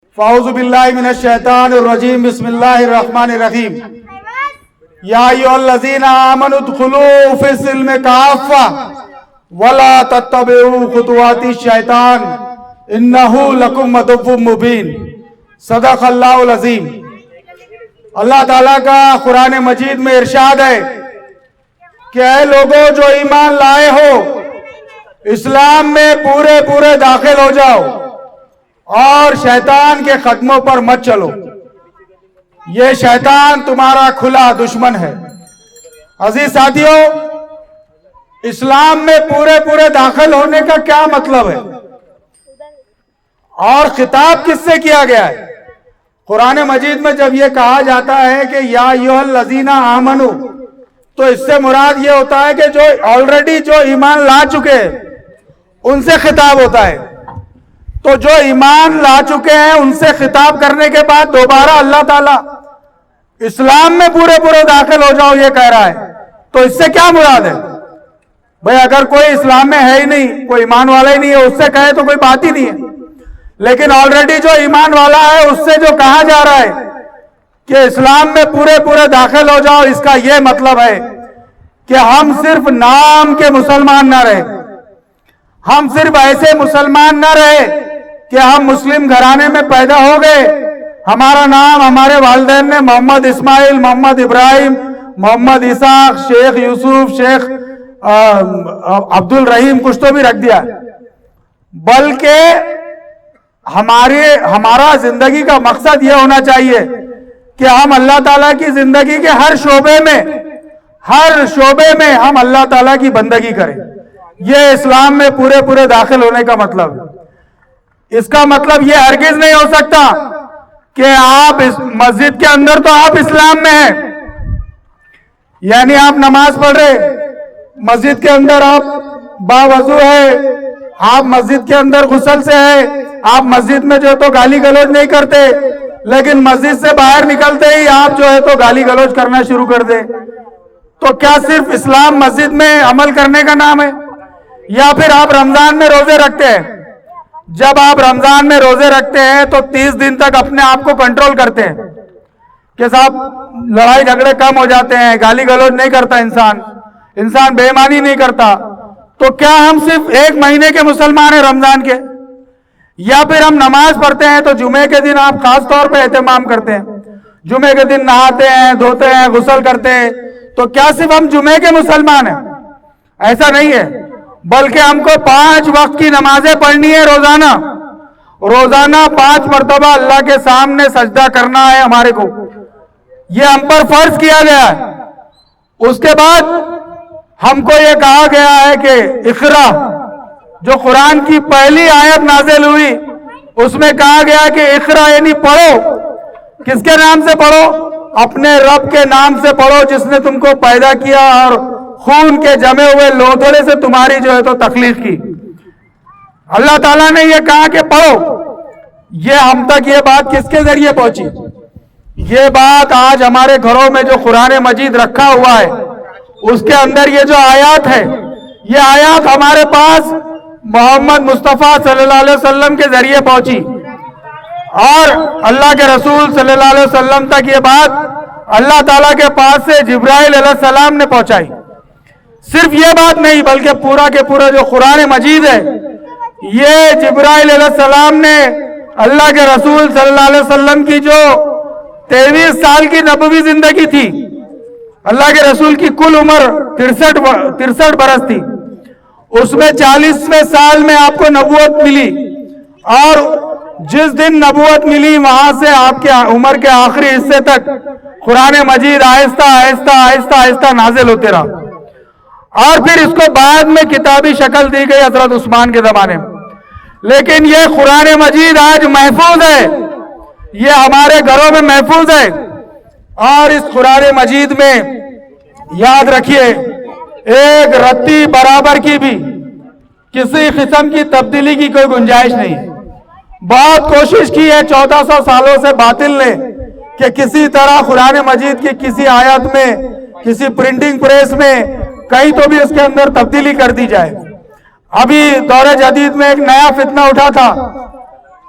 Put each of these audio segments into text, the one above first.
فاعوذ باللہ من الشیطان الرجیم بسم اللہ الرحمن الرحیم یا ایھا الذین آمنوا ادخلوا فی السلم کافۃ ولا تتبعوا خطوات الشیطان انہ لکم عدو مبین۔ صدق اللہ العظیم۔ اللہ تعالیٰ کا قرآن مجید میں ارشاد ہے کہ اے لوگوں جو ایمان لائے ہو اسلام میں پورے داخل ہو جاؤ اور شیطان کے قدموں پر مت چلو، یہ شیطان تمہارا کھلا دشمن ہے۔ عزیز ساتھیوں، اسلام میں پورے داخل ہونے کا کیا مطلب ہے اور خطاب کس سے کیا گیا ہے؟ قرآن مجید میں جب یہ کہا جاتا ہے کہ یا ایھا الذین آمنوا، تو اس سے مراد یہ ہوتا ہے کہ جو آلریڈی جو ایمان لا چکے ان سے خطاب ہوتا ہے۔ تو جو ایمان لا چکے ہیں ان سے خطاب کرنے کے بعد دوبارہ اللہ تعالیٰ اسلام میں پورے داخل ہو جاؤ یہ کہہ رہا ہے، تو اس سے کیا مراد ہے؟ بھئی اگر کوئی اسلام میں ہے ہی نہیں، کوئی ایمان والا ہی نہیں ہے، اس سے کہے تو کوئی بات ہی نہیں ہے۔ لیکن آلریڈی جو ایمان والا ہے اس سے جو کہا جا رہا ہے کہ اسلام میں پورے داخل ہو جاؤ، اس کا یہ مطلب ہے کہ ہم صرف نام کے مسلمان نہ رہے، ہم صرف ایسے مسلمان نہ رہے کہ ہم مسلم گھرانے میں پیدا ہو گئے، ہمارا نام ہمارے والدین نے محمد اسماعیل، محمد ابراہیم، محمد اسحاق، شیخ یوسف، شیخ عبد الرحیم کچھ تو بھی رکھ دیا، بلکہ ہمارا زندگی کا مقصد یہ ہونا چاہیے کہ ہم اللہ تعالیٰ کی زندگی کے ہر شعبے میں ہم اللہ تعالیٰ کی بندگی کریں۔ یہ اسلام میں پورے داخل ہونے کا مطلب ہے۔ اس کا مطلب یہ ہرگز نہیں ہو سکتا کہ آپ مسجد کے اندر تو آپ اسلام میں ہیں، یعنی آپ نماز پڑھ رہے، مسجد کے اندر آپ باوضو ہے، آپ مسجد کے اندر غسل سے ہے، آپ مسجد میں جو ہے تو گالی گلوچ نہیں کرتے، لیکن مسجد سے باہر نکلتے ہی آپ جو ہے تو گالی گلوچ کرنا شروع کر دے، تو کیا صرف اسلام مسجد میں عمل کرنے کا نام ہے؟ یا پھر آپ رمضان میں روزے رکھتے ہیں، جب آپ رمضان میں روزے رکھتے ہیں تو 30 دن تک اپنے آپ کو کنٹرول کرتے ہیں کہ صاحب لڑائی جھگڑے کم ہو جاتے ہیں، گالی گلوچ نہیں کرتا انسان بے ایمانی نہیں کرتا، تو کیا ہم صرف 1 مہینے کے مسلمان ہیں رمضان کے؟ یا پھر ہم نماز پڑھتے ہیں تو جمعے کے دن آپ خاص طور پہ اہتمام کرتے ہیں، جمعے کے دن نہاتے ہیں، دھوتے ہیں، غسل کرتے ہیں، تو کیا صرف ہم جمعے کے مسلمان ہیں؟ ایسا نہیں ہے، بلکہ ہم کو 5 وقت کی نمازیں پڑھنی ہے روزانہ 5 مرتبہ اللہ کے سامنے سجدہ کرنا ہے ہمارے کو، یہ ہم پر فرض کیا گیا ہے۔ اس کے بعد ہم کو یہ کہا گیا ہے کہ اقرا، جو قرآن کی پہلی آیت نازل ہوئی اس میں کہا گیا کہ اقرا یعنی پڑھو، کس کے نام سے پڑھو؟ اپنے رب کے نام سے پڑھو جس نے تم کو پیدا کیا اور خون کے جمے ہوئے لوتھڑے سے تمہاری جو ہے تو تخلیق کی۔ اللہ تعالیٰ نے یہ کہا کہ پڑھو، یہ ہم تک یہ بات کس کے ذریعے پہنچی؟ یہ بات آج ہمارے گھروں میں جو قرآن مجید رکھا ہوا ہے اس کے اندر یہ جو آیات ہے، یہ آیات ہمارے پاس محمد مصطفیٰ صلی اللہ علیہ وسلم کے ذریعے پہنچی، اور اللہ کے رسول صلی اللہ علیہ وسلم تک یہ بات اللہ تعالیٰ کے پاس سے جبرائیل علیہ السلام نے پہنچائی۔ صرف یہ بات نہیں بلکہ پورا کے پورا جو قرآن مجید ہے یہ جبرائیل علیہ السلام نے اللہ کے رسول صلی اللہ علیہ وسلم کی جو 23 سال کی نبوی زندگی تھی، اللہ کے رسول کی کل عمر 63 برس تھی، اس میں 40ویں سال میں آپ کو نبوت ملی، اور جس دن نبوت ملی وہاں سے آپ کے عمر کے آخری حصے تک قرآن مجید آہستہ نازل ہوتے رہا، اور پھر اس کو بعد میں کتابی شکل دی گئی حضرت عثمان کے زمانے میں۔ لیکن یہ قرآن مجید آج محفوظ ہے، یہ ہمارے گھروں میں محفوظ ہے، اور اس قرآن مجید میں یاد رکھیے ایک رتی برابر کی بھی کسی قسم کی تبدیلی کی کوئی گنجائش نہیں۔ بہت کوشش کی ہے 1400 سالوں سے باطل نے کہ کسی طرح قرآن مجید کی کسی آیت میں، کسی پرنٹنگ پریس میں کہیں تو بھی اس کے اندر تبدیلی کر دی جائے۔ ابھی دور جدید میں ایک نیا فتنہ اٹھا تھا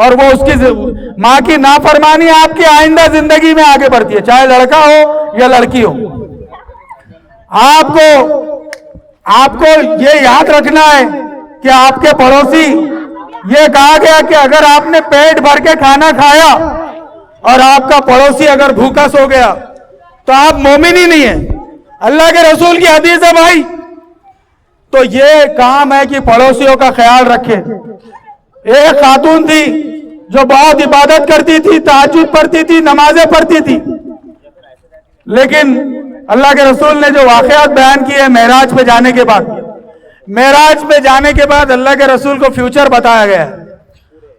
اور وہ اس کی ماں کی نافرمانی آپ کی آئندہ زندگی میں آگے بڑھتی ہے، چاہے لڑکا ہو یا لڑکی ہو۔ آپ کو یہ یاد رکھنا ہے کہ آپ کے پڑوسی، یہ کہا گیا کہ اگر آپ نے پیٹ بھر کے کھانا کھایا اور آپ کا پڑوسی اگر بھوکا سو گیا تو آپ مومن ہی نہیں ہیں، اللہ کے رسول کی حدیث ہے بھائی۔ تو یہ کام ہے کہ پڑوسیوں کا خیال رکھے۔ ایک خاتون تھی جو بہت عبادت کرتی تھی، تہجد پڑھتی تھی، نمازیں پڑھتی تھی، لیکن اللہ کے رسول نے جو واقعات بیان کیے معراج پہ جانے کے بعد، معراج پہ جانے کے بعد اللہ کے رسول کو فیوچر بتایا گیا ہے۔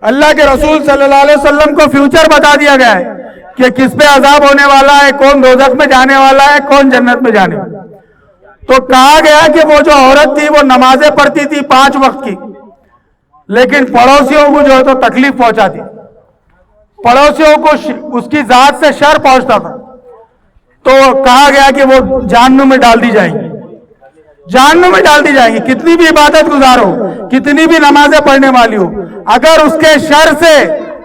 اللہ کے رسول صلی اللہ علیہ وسلم کو فیوچر بتا دیا گیا ہے کہ کس پہ عذاب ہونے والا ہے، کون دوزخ میں جانے والا ہے، کون جنت میں جانے والا ہے۔ تو کہا گیا کہ وہ جو عورت تھی وہ نمازیں پڑھتی تھی 5 وقت کی، لیکن پڑوسیوں کو جو ہے تو تکلیف پہنچاتی، پڑوسیوں کو اس کی ذات سے شر پہنچتا تھا، تو کہا گیا کہ وہ جہنم میں ڈال دی جائیں گی، جہنم میں ڈال دی جائیں گی۔ کتنی بھی عبادت گزار ہو، کتنی بھی نمازیں پڑھنے والی ہو، اگر اس کے شر سے،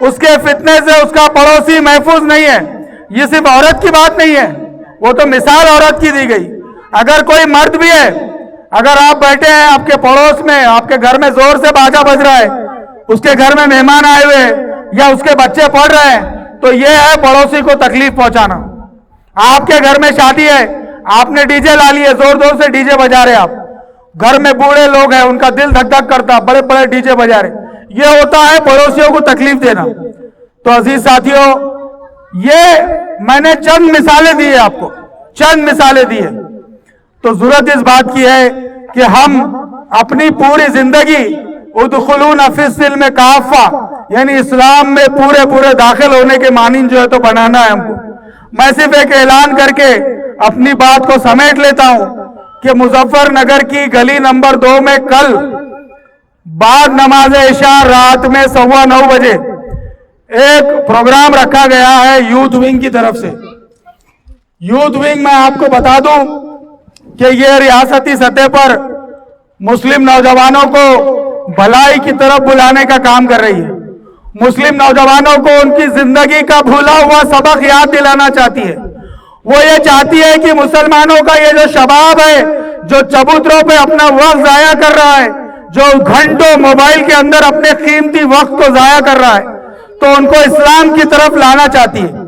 اس کے فتنے سے اس کا پڑوسی محفوظ نہیں ہے، یہ صرف عورت کی بات نہیں ہے، وہ تو مثال عورت کی دی گئی۔ اگر کوئی مرد بھی ہے، اگر آپ بیٹھے ہیں آپ کے پڑوس میں، آپ کے گھر میں زور سے باجا بج رہا ہے، اس کے گھر میں مہمان آئے ہوئے ہیں یا اس کے بچے پڑھ رہے ہیں، تو یہ ہے پڑوسی کو تکلیف پہنچانا۔ آپ کے گھر میں شادی ہے، آپ نے ڈی جے لا لیے، زور زور سے ڈی جے بجا رہے، آپ گھر میں بوڑھے لوگ ہیں، ان کا دل دھک دھک کرتا، بڑے بڑے ڈی جے بجا رہے، یہ ہوتا ہے پڑوسیوں کو تکلیف دینا۔ تو عزیز ساتھیوں، یہ میں نے چند مثالیں دی ہیں آپ کو، چند مثالیں دی ہیں، تو ضرورت اس بات کی ہے کہ ہم اپنی پوری زندگی ادخلون فی السلم کافہ، یعنی اسلام میں پورے داخل ہونے کے مانند جو ہے تو بنانا ہے ہم کو۔ میں صرف ایک اعلان کر کے اپنی بات کو سمیٹ لیتا ہوں کہ مظفر نگر کی گلی نمبر 2 میں کل بعد نماز عشاء رات میں 9:15 بجے ایک پروگرام رکھا گیا ہے یوتھ ونگ کی طرف سے۔ یوتھ ونگ میں آپ کو بتا دوں کہ یہ ریاستی سطح پر مسلم نوجوانوں کو بھلائی کی طرف بلانے کا کام کر رہی ہے، مسلم نوجوانوں کو ان کی زندگی کا بھولا ہوا سبق یاد دلانا چاہتی ہے۔ وہ یہ چاہتی ہے کہ مسلمانوں کا یہ جو شباب ہے جو چبوتروں پہ اپنا وقت ضائع کر رہا ہے، جو گھنٹوں موبائل کے اندر اپنے قیمتی وقت کو ضائع کر رہا ہے، تو ان کو اسلام کی طرف لانا چاہتی ہے۔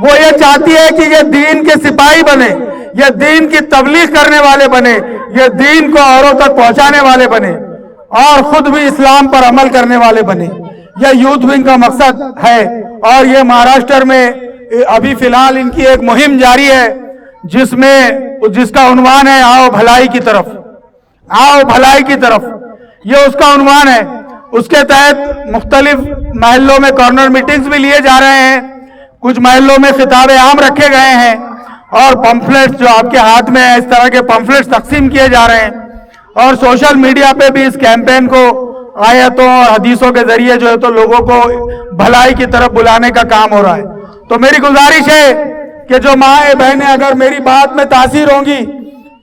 وہ یہ چاہتی ہے کہ یہ دین کے سپاہی بنے، یہ دین کی تبلیغ کرنے والے بنے، یہ دین کو اوروں تک پہنچانے والے بنے اور خود بھی اسلام پر عمل کرنے والے بنے۔ یہ یوتھ ونگ کا مقصد ہے، اور یہ مہاراشٹر میں ابھی فی الحال ان کی ایک مہم جاری ہے جس کا عنوان ہے آؤ بھلائی کی طرف، آؤ بھلائی کی طرف، یہ اس کا عنوان ہے۔ اس کے تحت مختلف محلوں میں کارنر میٹنگز بھی لیے جا رہے ہیں، کچھ محلوں میں خطاب عام رکھے گئے ہیں، اور پمفلیٹس جو آپ کے ہاتھ میں ہے اس طرح کے پمفلیٹس تقسیم کیے جا رہے ہیں، اور سوشل میڈیا پہ بھی اس کیمپین کو آیتوں اور حدیثوں کے ذریعے جو ہے تو لوگوں کو بھلائی کی طرف بلانے کا کام ہو رہا ہے۔ تو میری گزارش ہے کہ جو ماں بہنیں اگر میری بات میں تاثیر ہوں گی،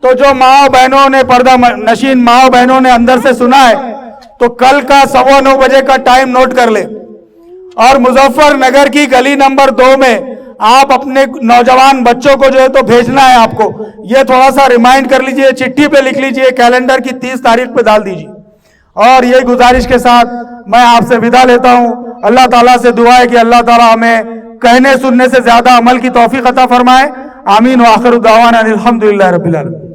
تو جو ماں بہنوں نے پردہ نشین ماں بہنوں نے اندر سے سنا ہے، تو کل کا 9:15 بجے کا ٹائم نوٹ کر لیں، اور مظفر نگر کی گلی نمبر 2 میں آپ اپنے نوجوان بچوں کو جو ہے تو بھیجنا ہے آپ کو، یہ تھوڑا سا ریمائنڈ کر لیجئے، چٹھی پہ لکھ لیجئے، کیلنڈر کی 30 تاریخ پہ ڈال دیجئے۔ اور یہ گزارش کے ساتھ میں آپ سے ودا لیتا ہوں۔ اللہ تعالیٰ سے دعا ہے کہ اللہ تعالیٰ ہمیں کہنے سننے سے زیادہ عمل کی توفیق عطا فرمائے۔ آمین، وآخر دعوانا الحمدللہ رب العالمین۔